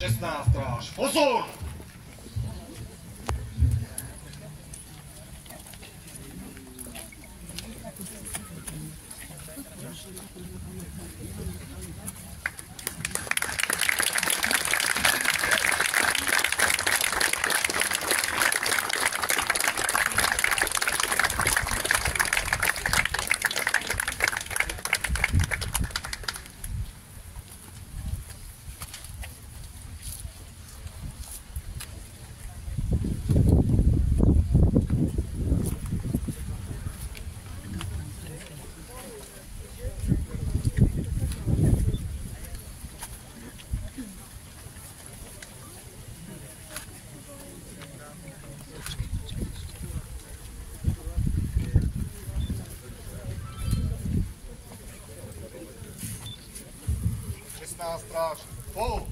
16. stráž, pozor! Stráž, pol!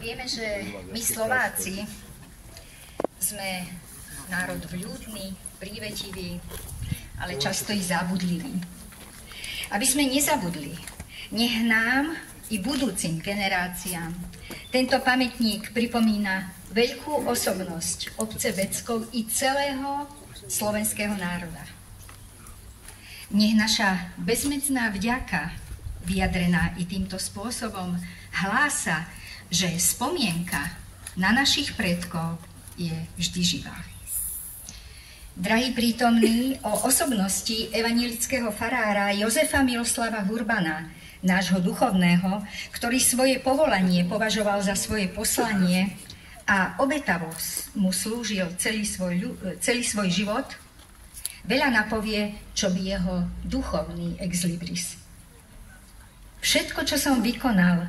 Vieme, že my Slováci sme národ vľúdny, prívetivý, ale často i zabudlivý. Aby sme nezabudli, nech nám i budúcim generáciám tento pamätník pripomína veľkú osobnosť obce Beckov i celého slovenského národa. Nech naša bezmedzná vďaka, vyjadrená i týmto spôsobom, hlása, že spomienka na našich predkov je vždy živá. Drahí prítomní, o osobnosti evanjelického farára Jozefa Miloslava Hurbana, nášho duchovného, ktorý svoje povolanie považoval za svoje poslanie a obetavo mu slúžil celý svoj život, veľa napovie, čo by jeho duchovný ex libris. Všetko, čo som vykonal,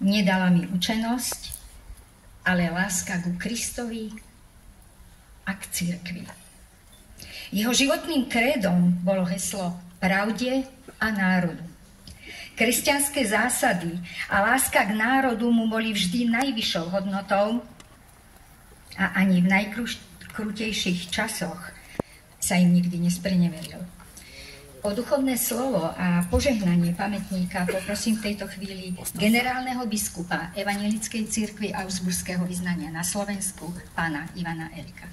nedala mi učenosť, ale láska ku Kristovi a k cirkvi. Jeho životným krédom bolo heslo pravde a národu. Kresťanské zásady a láska k národu mu boli vždy najvyššou hodnotou a ani v najkrutejších časoch sa im nikdy nespreneveril. O duchovné slovo a požehnanie pamätníka poprosím v tejto chvíli generálneho biskupa Evanjelickej cirkvi Augsburského vyznania na Slovensku, pána Ivana Erika.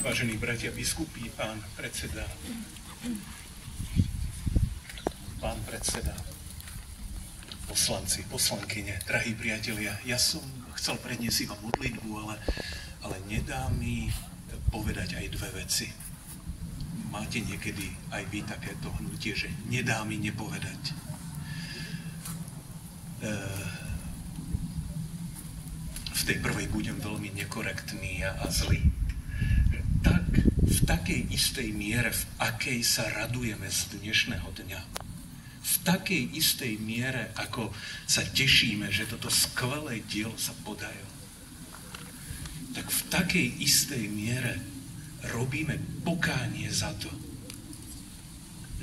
Vážení bratia biskupy, pán predseda, poslanci, poslankyne, drahí priatelia, ja som chcel predniesť iba modlitbu, ale nedá mi povedať aj dve veci. Máte niekedy aj vy takéto hnutie, že nedá mi nepovedať. V tej prvej budem veľmi nekorektný a zlý. Tak v takej istej miere, v akej sa radujeme z dnešného dňa, v takej istej miere, ako sa tešíme, že toto skvelé dielo sa podarilo, tak v takej istej miere robíme pokánie za to,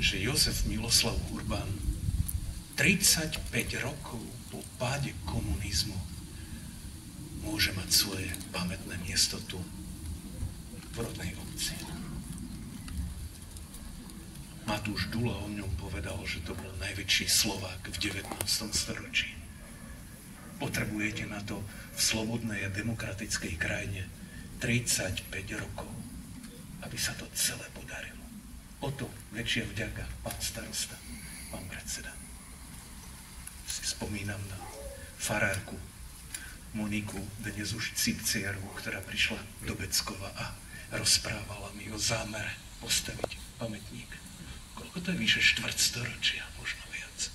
že Jozef Miloslav Urban 35 rokov po páde komunizmu môže mať svoje pamätné miesto tu, v rodnej obci. Matúš Dula o ňom povedal, že to bol najväčší Slovák v 19. storočí. Potrebujete na to v slobodnej a demokratickej krajine 35 rokov, aby sa to celé podarilo. O to väčšia vďaka, pán starosta, pán predseda. Si spomínam na farárku Moniku, dnes už cipciaru, ktorá prišla do Beckova a rozprávala mi o zámere postaviť pamätník. Koľko to je vyše štvrtstoročia, možno viac.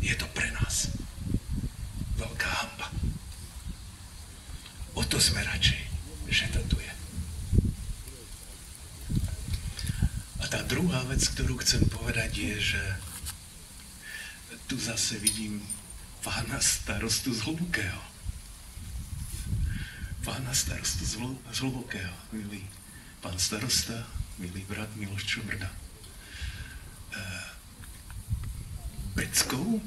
Je to pre nás veľká hanba. O to sme radšej, že to tu je. A tá druhá vec, ktorú chcem povedať, je, že tu zase vidím pána starostu z Hlubokého. Pána starostu z Hlubokého, milý pán starosta, milý brat Miloš Čubrda. Beckov,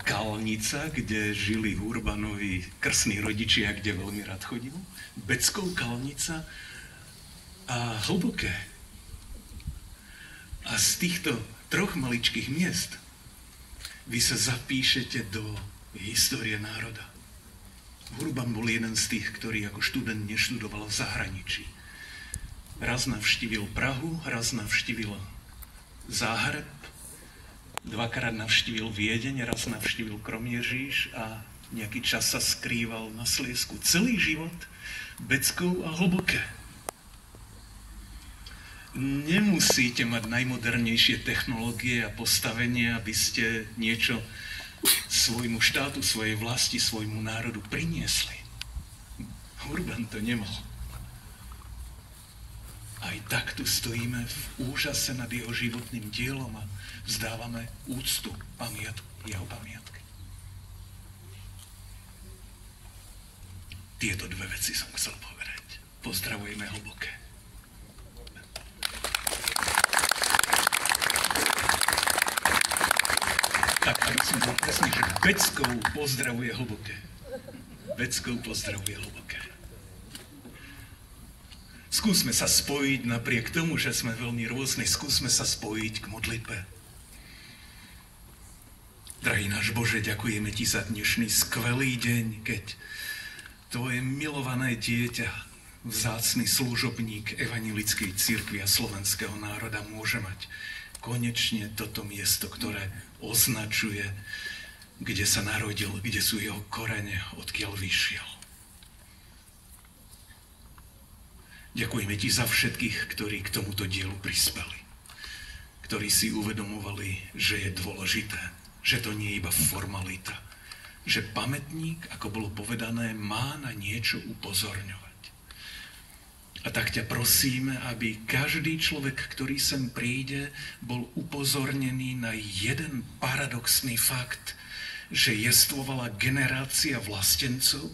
Kalnica, kde žili Hurbanovi krstní rodičia, kde veľmi rád chodil, Beckov, Kalnica a Hlboké. A z týchto troch maličkých miest vy sa zapíšete do histórie národa. Hurban bol jeden z tých, ktorý ako študent neštudoval v zahraničí. Raz navštívil Prahu, raz navštívil Záhreb, dvakrát navštívil Viedeň, raz navštívil Kromieříž a nejaký čas sa skrýval na Sliesku. Celý život Beckov a Hlboké. Nemusíte mať najmodernejšie technológie a postavenie, aby ste niečo svojmu štátu, svojej vlasti, svojmu národu priniesli. Hurban to nemal. Aj tak tu stojíme v úžase nad jeho životným dielom a vzdávame úctu jeho pamiatke. Tieto dve veci som chcel povedať. Pozdravujeme Hlboké. Tak, aby som bol presný, že Beckov pozdravuje Hlboké. Beckov pozdravuje Hlboké. Skúsme sa spojiť, napriek tomu, že sme veľmi rôzni, skúsme sa spojiť k modlitbe. Drahý náš Bože, ďakujeme Ti za dnešný skvelý deň, keď Tvoje milované dieťa, vzácny služobník Evanjelickej cirkvi a slovenského národa môže mať konečne toto miesto, ktoré označuje, kde sa narodil, kde sú jeho korene, odkiaľ vyšiel. Ďakujeme Ti za všetkých, ktorí k tomuto dielu prispeli. Ktorí si uvedomovali, že je dôležité, že to nie je iba formalita. Že pamätník, ako bolo povedané, má na niečo upozorňovať. A tak ťa prosíme, aby každý človek, ktorý sem príde, bol upozornený na jeden paradoxný fakt, že jestvovala generácia vlastencov,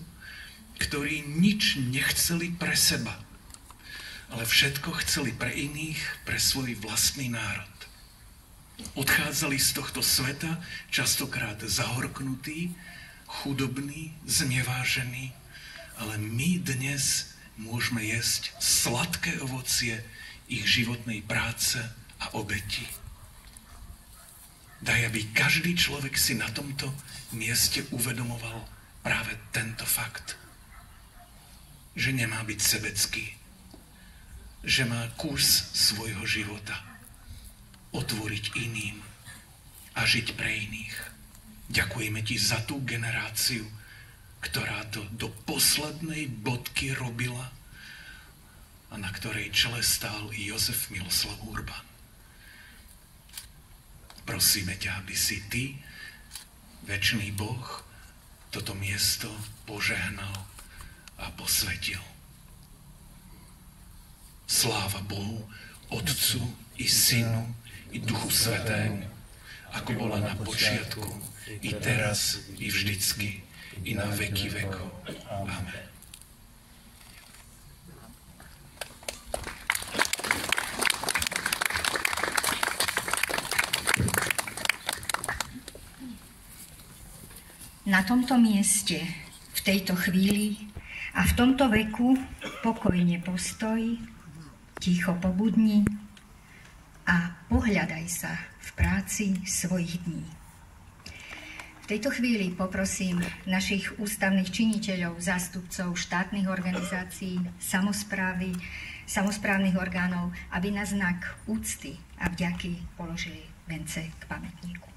ktorí nič nechceli pre seba, ale všetko chceli pre iných, pre svoj vlastný národ. Odchádzali z tohto sveta častokrát zahorknutí, chudobní, znevážení, ale my dnes môžeme jesť sladké ovocie ich životnej práce a obeti. Daj, aby každý človek si na tomto mieste uvedomoval práve tento fakt, že nemá byť sebecký, že má kus svojho života otvoriť iným a žiť pre iných. Ďakujeme Ti za tú generáciu, ktorá to do poslednej bodky robila a na ktorej čele stál Jozef Miloslav Urban. Prosíme ťa, aby si Ty, večný Boh, toto miesto požehnal a posvetil. Sláva Bohu, Otcu i Synu i Duchu Svätému, ako bola na počiatku, i teraz, i vždycky, i na veky vekov. Amen. Na tomto mieste, v tejto chvíli a v tomto veku pokojne postoj, ticho pobudni a pohľadaj sa v práci svojich dní. V tejto chvíli poprosím našich ústavných činiteľov, zástupcov štátnych organizácií, samosprávnych orgánov, aby na znak úcty a vďaky položili vence k pamätníku.